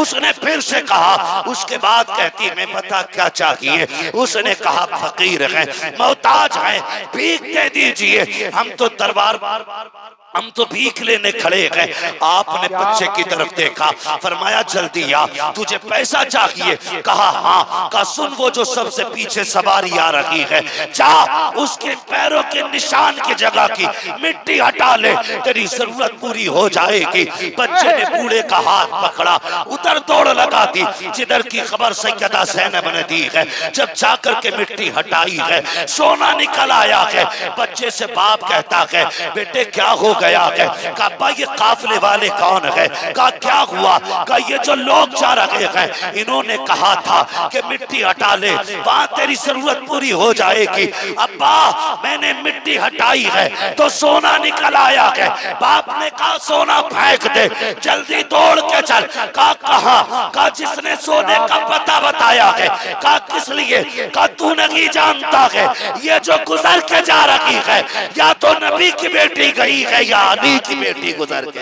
उसने फिर से कहा। उसके बाद कहती मैं बता क्या चाहिए। उसने कहा फकीर है, मोहताज है, भीख दे दीजिए, हम तो भीख लेने खड़े हैं। आपने बच्चे की तरफ देखा, फरमाया जल्दी आ, तुझे पैसा चाहिए? कहा हाँ। कहा सुन, वो जो सबसे पीछे सवारी आ रही है, जा उसके पैरों के निशान की जगह की मिट्टी हटा ले, तेरी जरूरत पूरी हो जाएगी। बच्चे ने बूढ़े का हाथ पकड़ा, उधर दौड़ लगा दी जिधर की खबर सैयदा ज़ैनब ने दी है। जब जाकर के मिट्टी हटाई है, सोना निकल आया है। बच्चे से बाप कहता है बेटे क्या हो गया है? कहा ये काफले वाले कौन है? कहा क्या हुआ? कहा ये जो लोग जा रहे हैं, इन्होंने कहा था कि मिट्टी हटा ले, वहां तेरी जरूरत पूरी हो जाएगी। अब्बा मैंने मिट्टी हटाई है तो सोना निकल आया है। बाप ने कहा सोना फेंक दे, जल्दी दौड़ के चल। कहा कहां? कहा जिसने सोने का पता बताया है। कहा किस लिए? कहा तू नहीं जानता है, ये जो गुजर के जा रही है या तो नबी की बेटी गई है या अली की बेटी गुजर के।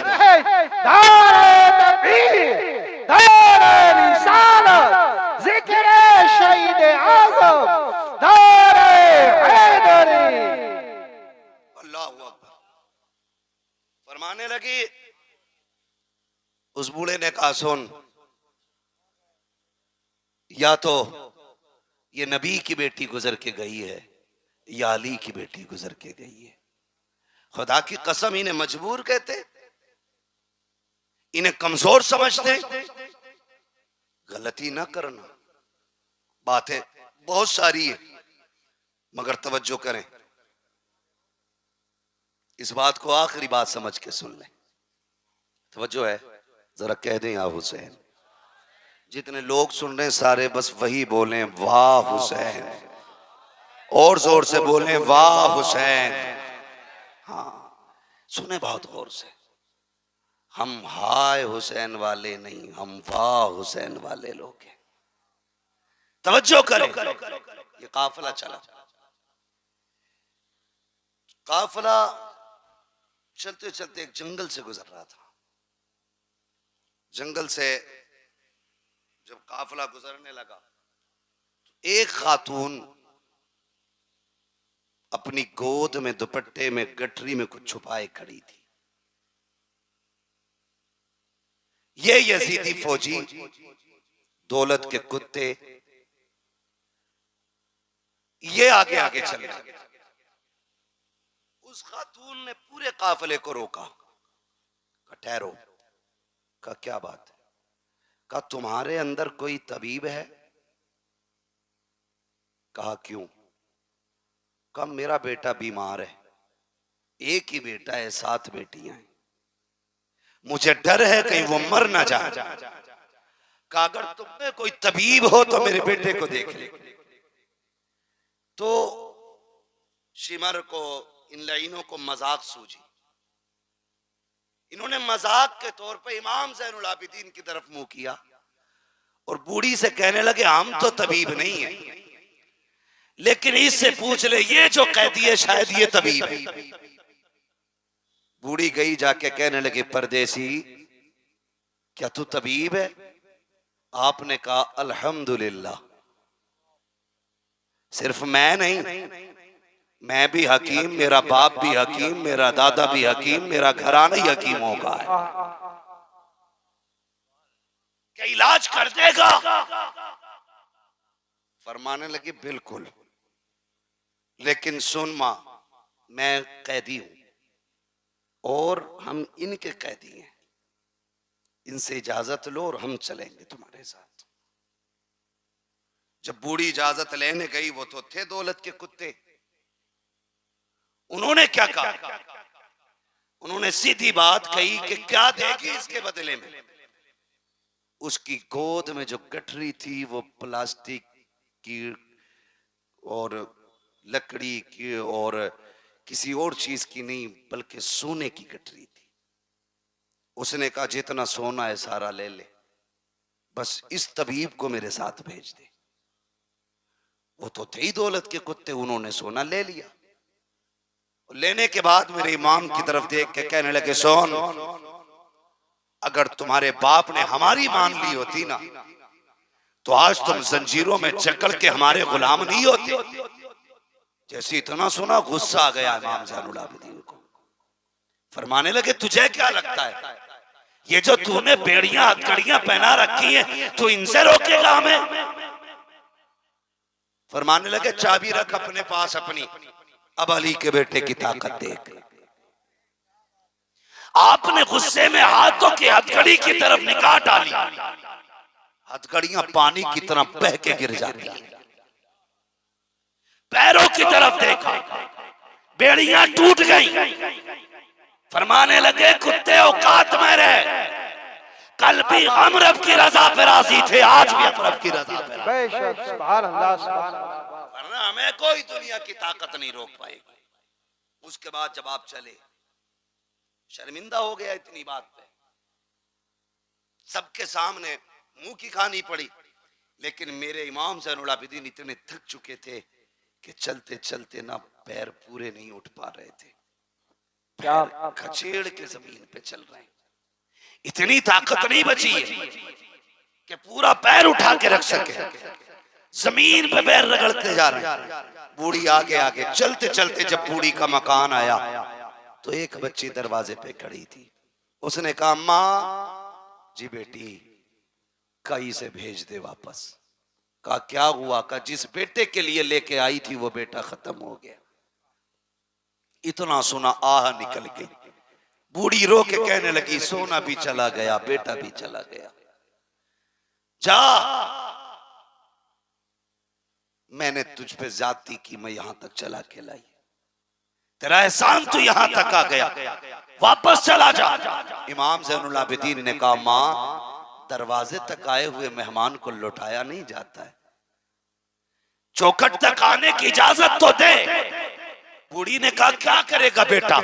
फरमाने लगी, उस बूढ़े ने कहा सुन, या तो ये नबी की बेटी गुजर के गई है या अली की बेटी गुजर के गई है। खुदा की कसम इन्हें मजबूर कहते, इन्हें कमजोर समझते। गलती ना करना, बातें बहुत सारी है मगर तवज्जो करें, इस बात को आखिरी बात समझ के सुन लें। तवज्जो है, जरा कह दें या हुसैन। जितने लोग सुन रहे हैं सारे बस वही बोलें वाह हुसैन, और जोर से बोलें वाह हुसैन। हाँ सुने बहुत गौर से, हम हाय हुसैन वाले नहीं, हम वाह हुसैन वाले लोग हैं। तवज्जो करें। ये काफिला चला, काफिला चलते चलते एक जंगल से गुजर रहा था। जंगल से जब काफिला गुजरने लगा तो एक खातून अपनी गोद में दुपट्टे में गठरी में कुछ छुपाए खड़ी थी। ये यजीदी फौजी दौलत के कुत्ते ये आगे आगे चल रहे। उस खातून ने पूरे काफिले को रोका, ठहरो। का क्या बात है? का तुम्हारे अंदर कोई तबीब है? कहा क्यों? का मेरा बेटा बीमार है, एक ही बेटा है, 7 बेटियां हैं, मुझे डर है कहीं वो मर ना जाए। का अगर तुम में कोई तबीब हो तो मेरे बेटे को देख ले। तो शिमर को, इन लाइनों को मजाक सूझी। इन्होंने मजाक के तौर पे इमाम ज़ैनुल आबिदीन की तरफ मुंह किया और बूढ़ी से कहने लगे हम तो तबीब नहीं है, लेकिन इससे पूछ ले ये जो कैदी है शायद ये तबीब है। बूढ़ी गई जाके कहने लगी परदेसी क्या तू तबीब है? आपने कहा अल्हम्दुलिल्लाह, सिर्फ मैं नहीं, मैं भी हकीम, मेरा बाप भी हकीम, मेरा दादा भी हकीम, मेरा घराना ही हकीमों का है। क्या इलाज कर देगा? फरमाने लगी बिल्कुल, लेकिन सुन मां, मैं कैदी हूं और हम इनके कैदी हैं, इनसे इजाजत लो और हम चलेंगे तुम्हारे साथ। जब बूढ़ी इजाजत लेने गई, वो तो थे दौलत के कुत्ते, उन्होंने क्या कहा? उन्होंने सीधी बात कही कि क्या देगी इसके बदले में? उसकी गोद में जो गठरी थी वो प्लास्टिक की और लकड़ी की और किसी और चीज की नहीं बल्कि सोने की गठरी थी। उसने कहा जितना सोना है सारा ले ले, बस इस तबीब को मेरे साथ भेज दे। वो तो थे ही दौलत के कुत्ते, उन्होंने सोना ले लिया। लेने के बाद मेरे इमाम की तरफ देख के कहने लगे सोन, अगर तुम्हारे बाप ने हमारी मान ली होती ना तो आज तुम जंजीरों में जकड़ के हमारे गुलाम नहीं होते। जैसे इतना सुना गुस्सा आ गया इमाम ज़ैनुल आबिदीन को। फरमाने लगे तुझे क्या लगता है ये जो तूने बेड़ियां हथकड़ियां पहना रखी हैं तो इनसे रोकेगा हमें? फरमाने लगे चाबी रख अपने पास अपनी, अब अली के बेटे की ताकत देख। आपने गुस्से में हाथों की हथकड़ी की तरफ निगाह डाली, हथकड़ियां पानी की तरह बह के गिर जाती हैं। पैरों की तरफ देखा, बेड़ियां टूट गई। फरमाने लगे कुत्ते औकात में रहे, कल भी हम रब की रजा पे राजी थे, आज भी हम रब की रजा पे राजी। वरना हमें कोई दुनिया की ताकत नहीं रोक पाएगी। उसके बाद जब आप चले, शर्मिंदा हो गया इतनी बात पे, सबके सामने मुंह की खानी पड़ी। लेकिन मेरे इमाम ज़ैनुल आबिदीन इतने थक चुके थे कि चलते चलते ना पैर पूरे नहीं उठ पा रहे थे, पैर खचेड़ के जमीन पे चल रहे हैं। इतनी ताकत नहीं बची है कि पूरा पैर उठा के रख सके, जमीन पे पैर रगड़ते जा रहे हैं। बूढ़ी आगे आगे चलते चलते जब बूढ़ी का मकान आया तो एक बच्ची दरवाजे पे खड़ी थी। उसने कहा माँ जी बेटी कई से भेज दे वापस। कहा क्या हुआ? का जिस बेटे के लिए लेके आई थी वो बेटा खत्म हो गया। इतना सुना आह निकल गई। बूढ़ी रो के कहने लगी सोना भी चला गया, बेटा भी चला गया। जा, मैंने तुझ पे ज्यादती की, मैं यहां तक चला के लाई, तेरा एहसान तो यहां तक आ गया, वापस चला जा। इमाम ज़ैनुल आबिदीन ने कहा मां दरवाजे तक आए हुए मेहमान को लौटाया नहीं जाता है, चौखट तक आने की इजाजत तो दे। बूढ़ी ने कहा क्या करेगा बेटा,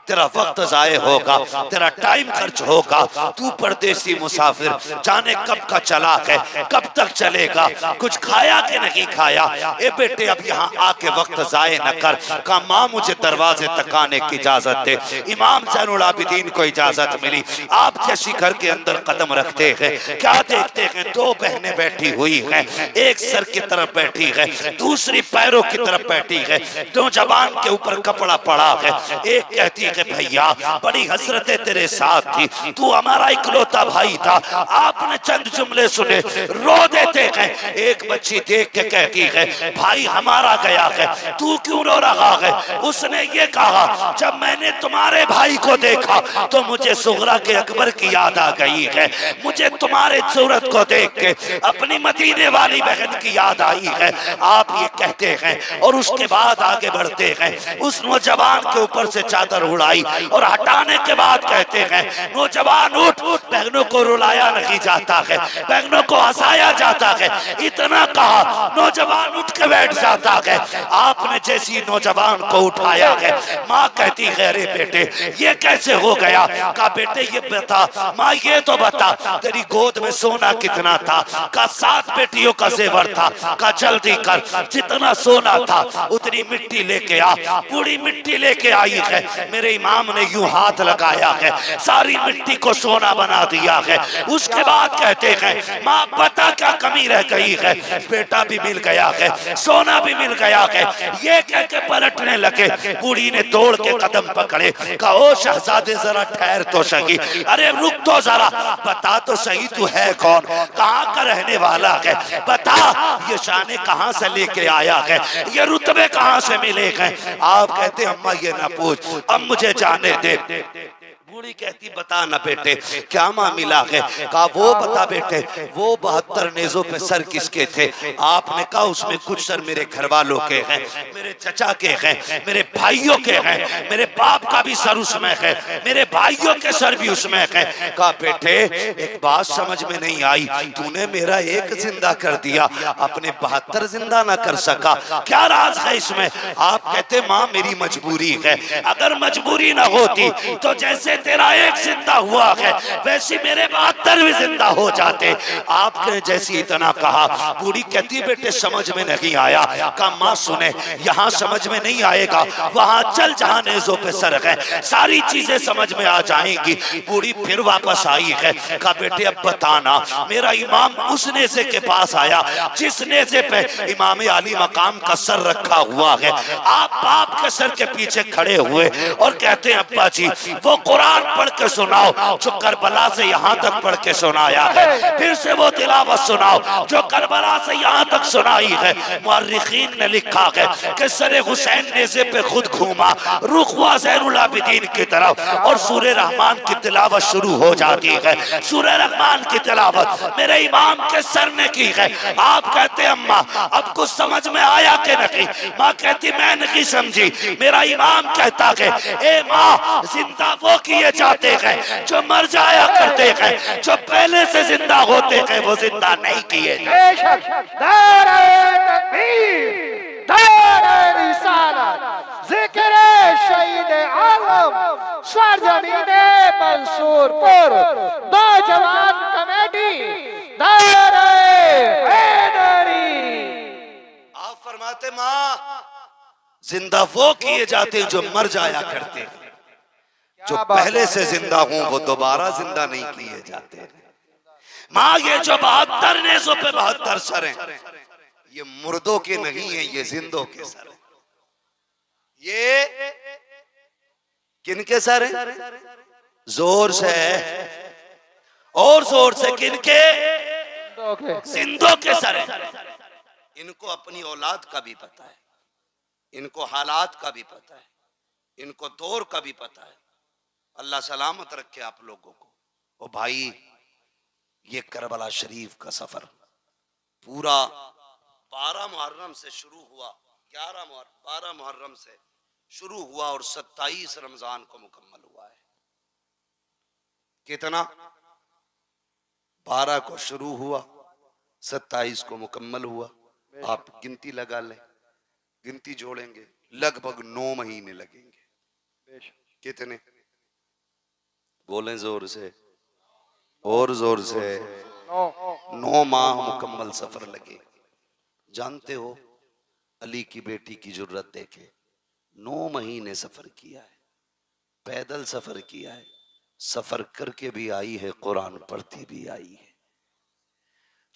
तेरा वक्त जाए होगा, तेरा टाइम खर्च होगा, तू परदेसी मुसाफिर जाने कब का चला है, कब तक चलेगा, कुछ खाया कि नहीं खाया। ए बेटे अब यहाँ आके वक्त जाए न कर। कहा माँ मुझे दरवाजे तक आने की इजाजत दे। इमाम ज़ैनुल आबिदीन को इजाजत मिली। आप जैसी घर के अंदर कदम रखते हैं क्या देखते हैं, दो बहनें बैठी हुई हैं, एक सर की तरफ बैठी है, दूसरी पैरों की तरफ बैठी है, दो जवान के ऊपर कपड़ा पड़ा है। एक कहती है भैया बड़ी हसरतें तेरे साथ थी, तू हमारा इकलौता भाई था, आपने चंद जुमले सुने रो देते हैं। एक बच्ची देख के कहती है भाई हमारा गया है, तू क्यों रो रहा है? उसने ये कहा जब मैंने तुम्हारे भाई को देखा तो मुझे सुगरा के अकबर की याद आ गई है, मुझे तुम्हारे सूरत को देख के अपनी मदीने वाली बहन की याद आई है। आप ये कहते हैं और उसके बाद आगे बढ़ते हैं। उस नौजवान के ऊपर से चादर उड़ाई और हटाने के बाद कहते हैं नौजवान उठ, बहनों को रुलाया नहीं जाता है, बहनों को हंसाया जाता है। इतना कहा नौजवान उठ के बैठ जाता है। आपने जैसी नौजवान को उठाया है माँ कहती है अरे बेटे ये कैसे हो गया? कहा बेटे ये बता माँ, ये तो बता तेरी गोद में सोना कितना था? का 7 बेटियों का जेवर था। का जल्दी कर, जितना सोना था उतनी मिट्टी लेके आ। पूरी मिट्टी लेके आई है। मेरे इमाम ने यूं हाथ लगाया है, सारी मिट्टी को सोना बना दिया है। उसके बाद कहते हैं माँ बता क्या कमी रह गई है? बेटा भी मिल गया है, सोना भी मिल गया है। ये कह के पलटने लगे। बूढ़ी ने तोड़ के कदम पकड़े। कहा ओ शहजादे जरा ठहर तो सही, अरे रुक तो जरा, बता तो सही तू है कौन, कहाँ का रहने वाला है, बता ये शाने कहाँ से लेके आया है, ये रुतबे कहाँ से मिले हैं? आप कहते अम्मा ये ना पूछ, अब मुझे जाने दे। बूढ़ी कहती बता ना बेटे क्या मामला है? कहा वो बता बेटे वो 72 नेज़ों पे सर किसके थे? आपने कहा उसमें कुछ सर मेरे घर वालों के हैं, मेरे चचा के हैं, मेरे भाइयों के हैं, मेरे बाप का भी सर उसमें है, मेरे भाइयों के सर भी उसमें है। कहा बेटे एक बात समझ में नहीं आई, तूने मेरा एक जिंदा कर दिया, अपने 72 जिंदा ना कर सका, क्या राज है इसमें? आप कहते माँ मेरी मजबूरी है, अगर मजबूरी ना होती तो जैसे तेरा एक जिंदा हुआ है वैसी मेरे 72 भी जिंदा हो जाते। आपने जैसी इतना कहा, बूढ़ी कहती बेटे समझ में नहीं आया। कहा माँ सुने, यहाँ समझ में नहीं आएगा, वहां चल जहां नेज़ों पे सर है, सारी चीजें समझ में आ जाएंगी। बूढ़ी फिर वापस आई है। कहा बेटे अब बताना, मेरा इमाम उस नेज़े के पास आया जिस नेज़े पे इमाम अली मकाम का सर रखा हुआ है। आप बाप के सर के पीछे खड़े हुए और कहते हैं अब्बा जी वो कुरान पढ़ के सुनाओ जो करबला से यहाँ तक पढ़ के सुनाया है, फिर से वो तिलावत सुनाओ जो करबला से यहाँ तक सुनाई है। मुअर्रिखीन ने लिखा है कि सर हुसैन नेज़े पे खुद घूमा, रुख हुआ ज़ैनुल आबिदीन की तरफ और सूरह रहमान की तिलावत शुरू हो जाती है। सूरह रहमान की तिलावत मेरे इमाम के सर ने की है। आप कहते अम्मा अब कुछ समझ में आया कि नहीं? माँ कहती मैं नहीं समझी। मेरा इमाम कहता है ए माँ जिंदा वो किए जाते हैं जो मर जाया करते हैं, जो पहले से जिंदा होते हैं वो जिंदा नहीं किए मंसूरपुर नौजवान कमेटी आप फरमाते माँ जिंदा वो किए जाते हैं जो मर जाया करते हैं, जो पहले से जिंदा हों वो दोबारा जिंदा नहीं किए जाते। माँ ये जो 72 नेज़ों पे 72 सर हैं ये मुर्दों के नहीं है, ये जिंदों के सर हैं। ये किनके सर हैं? जोर से और जोर से किनके? जिंदों के सर हैं। इनको अपनी औलाद का भी पता है, इनको हालात का भी पता है, इनको दौर का भी पता है। अल्लाह सलामत रखे आप लोगों को। ओ भाई ये करबला शरीफ का सफर पूरा 12 मुहर्रम से शुरू हुआ, 12 मुहर्रम से शुरू हुआ और 27 रमजान को मुकम्मल हुआ है। कितना? 12 को शुरू हुआ, 27 को मुकम्मल हुआ। आप गिनती लगा लें, गिनती जोड़ेंगे लगभग 9 महीने लगेंगे। कितने? बोलें जोर से और जोर से। 9 माह मुकम्मल सफर लगे। जानते हो अली की बेटी की जुर्रत देखे, 9 महीने सफर किया है, पैदल सफर किया है, सफर करके भी आई है, कुरान पढ़ती भी आई है।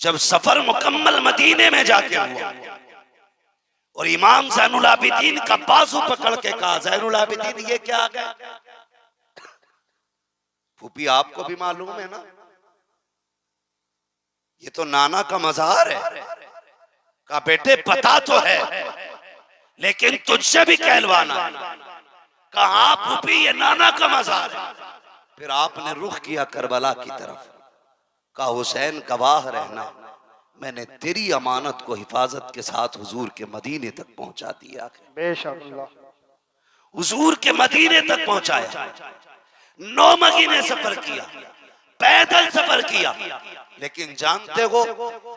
जब सफर मुकम्मल मदीने में जाके हुआ और इमाम ज़ैनुल आबिदीन का बाजू पकड़ के कहा ज़ैनुल आबिदीन ये क्या आ गया? फूफी आपको भी मालूम है ना, ये तो नाना का मज़ार है। कहा बेटे पता तो है लेकिन तुझसे भी कहलवाना है। कहा फूफी ये नाना का मज़ार है। फिर आपने रुख किया करबला की तरफ। कहा हुसैन गवाह रहना, मैंने तेरी अमानत को हिफाजत के साथ हुजूर के मदीने तक पहुंचा दिया। हुजूर के मदीने तक पहुंचाया। 9 महीने सफर किया, पैदल सफर किया। लेकिन जानते हो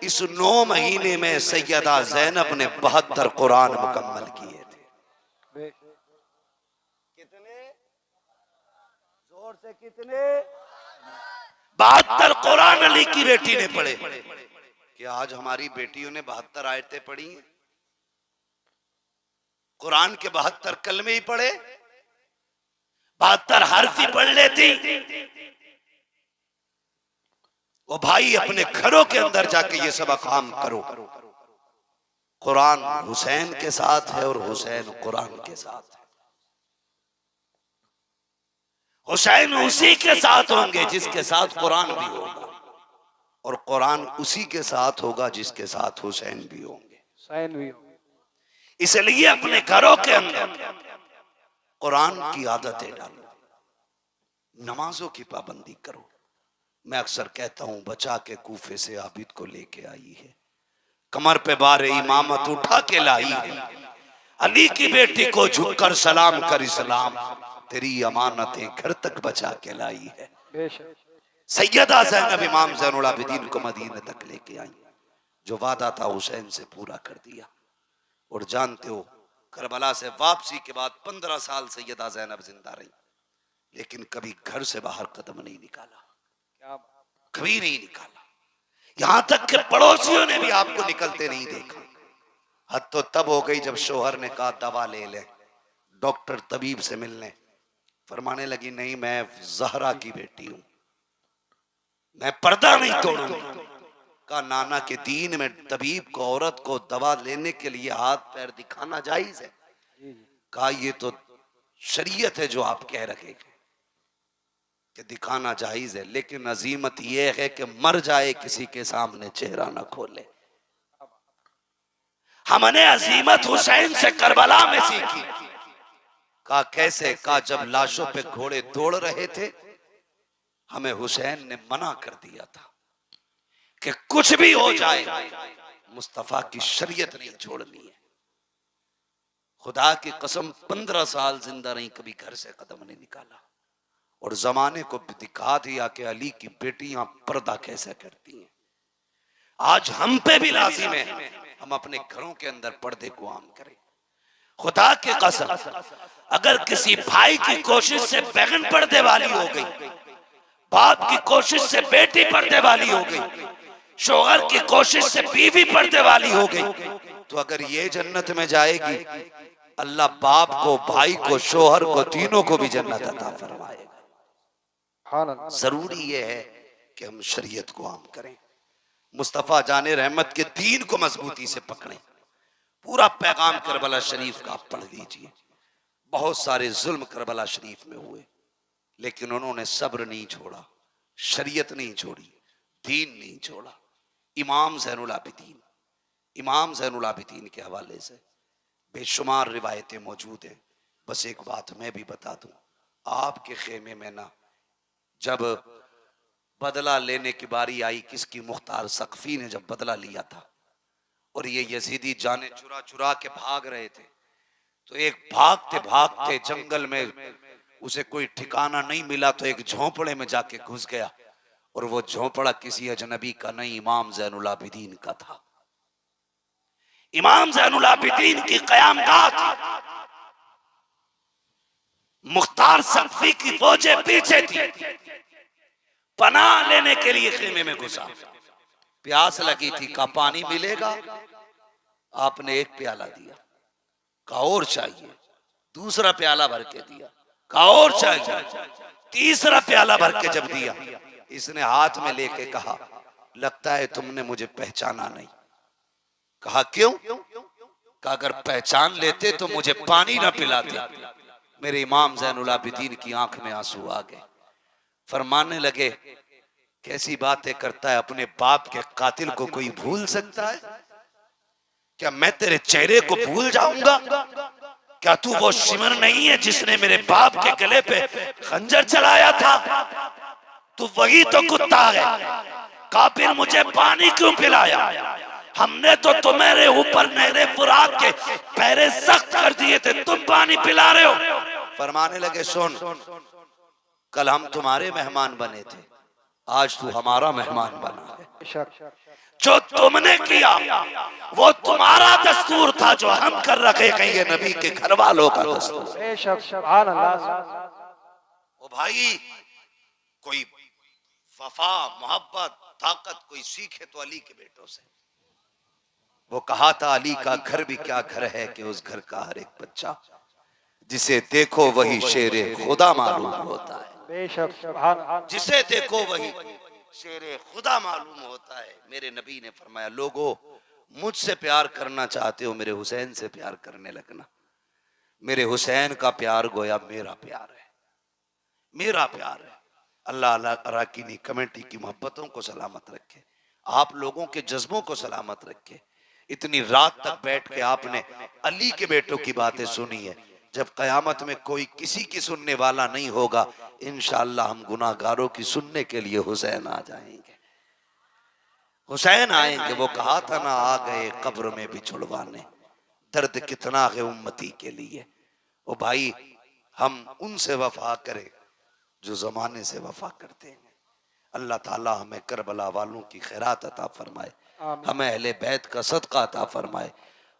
इस 9 महीने में सैयदा ज़ैनब ने 72 कुरान मुकम्मल किए थे। कितने? जोर से कितने? 72 कुरान अली की बेटी ने पढ़े। क्या आज हमारी बेटियों ने 72 आयतें पढ़ी हैं? कुरान के 72 कलमे ही पढ़े, 72 हर्फ ही पढ़ लेती। वो भाई अपने घरों के अंदर जाके ये सब काम करो। कुरान हुसैन के साथ है और हुसैन कुरान के साथ है। हुसैन उसी के साथ होंगे जिसके साथ कुरान भी होगा और कुरान उसी के साथ होगा जिसके साथ हुसैन भी होंगे। इसलिए अपने घरों के अंदर कुरान की आदतें डालो, नमाजों की पाबंदी करो। मैं अक्सर कहता हूं बचा के कूफे से आबिद को लेके आई है, कमर पे बारे इमामत उठा के लाई है। अली की बेटी को झुककर सलाम कर इस्लाम, तेरी अमानतें घर तक बचा के लाई है। सैयदा ज़ैनब इमाम ज़ैनुल आबिदीन को मदीने तक लेके आई, जो वादा था हुसैन से पूरा कर दिया। और जानते हो करबला से वापसी के बाद 15 साल सैयदा ज़ैनब जिंदा रही। लेकिन कभी घर से बाहर कदम नहीं निकाला, क्या बात। कभी नहीं निकाला। यहां तक कि पड़ोसियों ने भी आपको निकलते नहीं देखा। हद तो तब हो गई जब शोहर ने कहा दवा ले ले, डॉक्टर तबीब से मिलने। फरमाने लगी नहीं, मैं जहरा की बेटी हूं, मैं पर्दा नहीं तोड़ूंगी। कहा नाना के दीन में तबीब को औरत को दवा लेने के लिए हाथ पैर दिखाना जायज है? जी जी। कहा ये तो शरीयत है जो आप कह रहे हैं कि दिखाना जायज है, लेकिन अजीमत यह है कि मर जाए किसी के सामने चेहरा ना खोले। हमने अजीमत हुसैन से करबला में सीखी। कहा कैसे? कहा जब लाशों पे घोड़े दौड़ रहे थे, हमें हुसैन ने मना कर दिया था कि कुछ भी हो जाए मुस्तफा की शरीयत नहीं छोड़नी है। खुदा की कसम 15 साल जिंदा रही, कभी घर से कदम नहीं निकाला, और जमाने को भी दिखा दिया कि अली की बेटियां पर्दा कैसे करती हैं। आज हम पे भी लाजिम है हम अपने घरों के अंदर पर्दे को आम करें। खुदा की कसम अगर किसी भाई की कोशिश से बहन पर्दे वाली हो गई, बाप की कोशिश से बेटी पर्दे वाली हो गई, शोहर की कोशिश से बीवी पर्दे वाली हो गई, तो अगर ये जन्नत में जाएगी, अल्लाह बाप को, भाई को, शोहर को, तीनों को भी जन्नत अता फरमाएगा। जरूरी ये है कि हम शरीयत को आम करें, मुस्तफा जाने रहमत के दीन को मजबूती से पकड़ें। पूरा पैगाम करबला शरीफ का आप पढ़ लीजिए। बहुत सारे जुल्म करबला शरीफ में हुए, लेकिन उन्होंने सब्र नहीं छोड़ा, शरीयत नहीं छोड़ी, दीन नहीं छोड़ा। इमाम ज़ैनुल आबिदीन, इमाम ज़ैनुल आबिदीन के हवाले से बेशुमार रिवायतें मौजूद हैं। बस एक बात मैं भी बता दूं, आपके खेमे में ना जब बदला लेने की बारी आई, किसकी? मुख्तार सक़फ़ी ने जब बदला लिया था और ये यजीदी जाने चुरा चुरा के भाग रहे थे, तो एक भागते भागते जंगल में उसे कोई ठिकाना नहीं मिला, तो एक झोंपड़े में जाके घुस गया, और वो झोंपड़ा किसी अजनबी का नहीं, इमाम ज़ैनुल आबिदीन का था। इमाम ज़ैनुल आबिदीन की क़यामगाह थी, मुख्तार सक़फ़ी की फौजें पीछे थी। पनाह लेने के लिए खेमे में घुसा, प्यास लगी थी, का पानी मिलेगा? आपने एक प्याला दिया, का और चाहिए? दूसरा प्याला भर के दिया, का और चाहिए? तीसरा प्याला भर के जब दिया, इसने हाथ में लेके कहा लगता है तुमने मुझे पहचाना नहीं। कहा क्यों? कहा अगर पहचान लेते तो मुझे पानी ना पिलाते। मेरे इमाम ज़ैनुल आबिदीन की आंख में आंसू आ गए। फरमाने लगे कैसी बातें करता है, अपने बाप के कातिल को कोई भूल सकता है? क्या मैं तेरे चेहरे को भूल जाऊंगा? क्या तू वो शिमर नहीं है जिसने मेरे बाप के गले पे खंजर चलाया था? तू वही तो कुत्ता है। काफिर मुझे पानी क्यों पिलाया? हमने तो तुम्हारे ऊपर नहरे फुरात के पैरे सख्त कर दिए थे, तुम पानी पिला रहे हो। फरमाने लगे सुन, कल हम तुम्हारे मेहमान बने थे, आज तू हमारा मेहमान बना है। जो तुमने किया वो तुम्हारा दस्तूर था, जो हम कर रखे कहीं नबी के घर वालों का दस्तूर। ओ भाई, कोई वफा, मोहब्बत, ताकत कोई सीखे तो अली के बेटों से। वो कहा था अली का घर भी क्या घर है कि उस घर का हर एक बच्चा जिसे देखो वही शेरे खुदा मालूम होता है। जिसे देखो वही शेरे खुदा मालूम होता है। मेरे नबी ने फरमाया लोगो मुझसे प्यार करना चाहते हो, मेरे हुसैन से प्यार करने लगना। मेरे हुसैन का प्यार गोया मेरा प्यार है, मेरा प्यार है। अल्लाह अराकीनी कमेटी की मोहब्बतों को सलामत रखे, आप लोगों के जज्बों को सलामत रखे। इतनी रात तक बैठ के आपने अली के बेटों की बातें सुनी है। जब कयामत में कोई किसी की सुनने वाला नहीं होगा, इंशाअल्लाह हम गुनाहगारों की सुनने के लिए हुसैन आ जाएंगे, हुसैन आएंगे। वो कहा था ना, आ गए कब्र में भी छुड़वाने, दर्द कितना है उम्मती के लिए। ओ भाई, हम उनसे वफा करें जो जमाने से वफा करते हैं। अल्लाह ताला हमें करबला वालों की खैरात अता फरमाए, हमें अहले बैत का सदका अता फरमाए।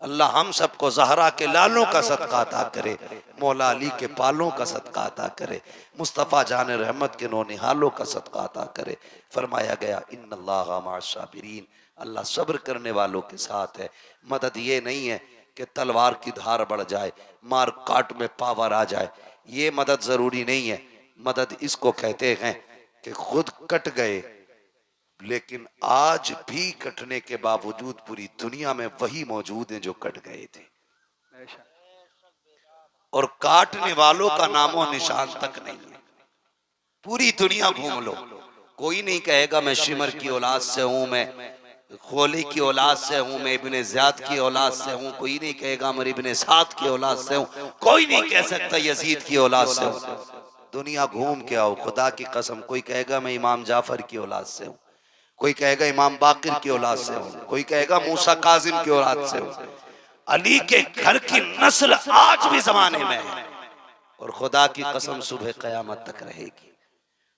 अल्लाह हम सबको ज़हरा के लालों का सदका अता करे, मौला अली के पालों का सदका अता करे, मुस्तफ़ा जान रहमत के नौनिहालों का सदका अता करे। फरमाया गया इन्नल्लाह मअस-साबिरीन, अल्लाह सब्र करने वालों के साथ है। मदद ये नहीं है कि तलवार की धार बढ़ जाए, मार काट में पावर आ जाए, ये मदद ज़रूरी नहीं है। मदद इसको कहते हैं कि खुद कट गए लेकिन आज भी कटने के बावजूद पूरी दुनिया में वही मौजूद हैं जो कट गए थे, और काटने वालों का नामो निशान तक नहीं है। पूरी दुनिया घूम लो, कोई नहीं कहेगा मैं शिमर की औलाद से हूं, मैं खोली की औलाद से हूं, मैं इब्ने ज़ियाद की औलाद से हूं, कोई नहीं कहेगा मैं इब्ने साद की औलाद से हूं, कोई नहीं कह सकता यजीद की औलाद से हूं। दुनिया घूम के आओ, खुदा की कसम, कोई कहेगा मैं इमाम जाफर की औलाद से हूं, कोई कहेगा इमाम बाकिर की औलाद से हूं, कोई कहेगा मूसा काजिम की औलाद से हूं। अली के घर की नस्ल आज भी जमाने में है, और खुदा की कसम सुबह कयामत तक रहेगी,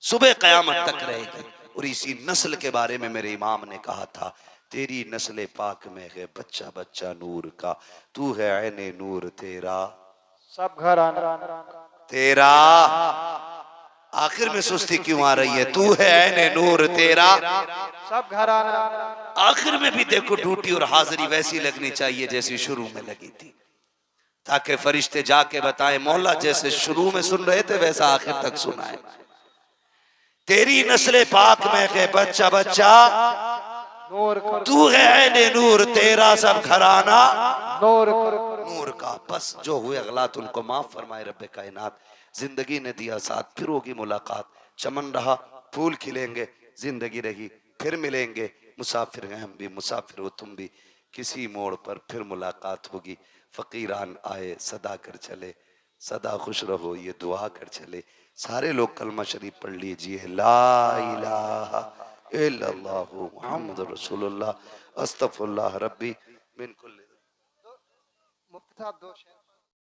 सुबह कयामत तक रहेगी। और इसी नस्ल के बारे में मेरे इमाम ने कहा था, तेरी नस्ल पाक में है बच्चा बच्चा नूर का, तू है ऐने नूर तेरा सब घराना तेरा। आखिर में सुस्ती क्यों आ रही है? तू है ऐने नूर तेरा सब घराना। आखिर में भी देखो ड्यूटी और हाजिरी वैसी लगनी चाहिए जैसी शुरू में लगी थी, ताकि फरिश्ते जाके बताएं मौला जैसे शुरू में सुन रहे थे वैसा आखिर तक सुनाए। तेरी नस्ल पाक में है बच्चा बच्चा नूर तू है ऐने नूर तेरा सब घराना नूर नूर का। बस जो हुए अगलात उनको माफ फरमाए रब्बे कायनात। जिंदगी ने दिया साथ, फिर होगी मुलाकात, चमन रहा फूल खिलेंगे, जिंदगी रही फिर मिलेंगे, मुसाफिर हैं हम भी मुसाफिर हो तुम भी, किसी मोड़ पर फिर मुलाकात होगी। फकीरान आए सदा कर चले, सदा खुश रहो ये दुआ कर चले। सारे लोग कलमा शरीफ पढ़ लीजिए, ला इलाहा इल्लल्लाहु मुहम्मदुर रसूलुल्लाह अस्तगफिरुल्लाह रब्बी मिन कुल्ली। मुफ्ती साहब 2 शेर